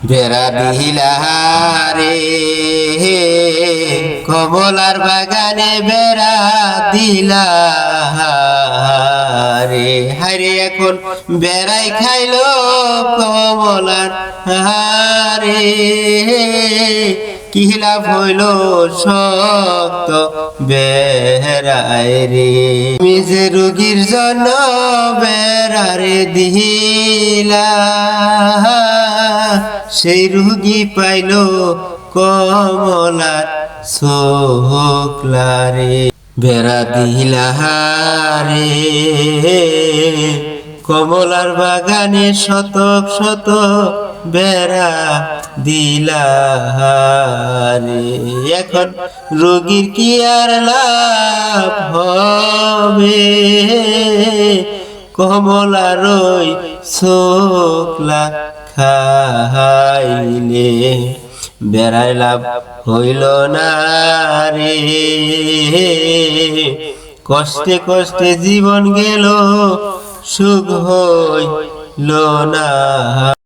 বেড়া দিলা রে কমলার বাগানে বেড়া দিলা রে হারে এখন বেড়াই খাইলো কমলার হারে কি লাভ হইল শক্ত বেড়ায় রে তুমি যে রোগীর জন্য বেড়ারে দিলা সেই রুগী পাইল কমলার শোকলারে বেড়া দিলা রে কমলার বাগানে শতক শত বেড়া দিলা রে এখন রোগীর কি আর লাভ হবে কমলার ওই শোকলা খাইলে বেড়াই লাভ হইল না রে কষ্টে কষ্টে জীবন গেল সুখ হইল না।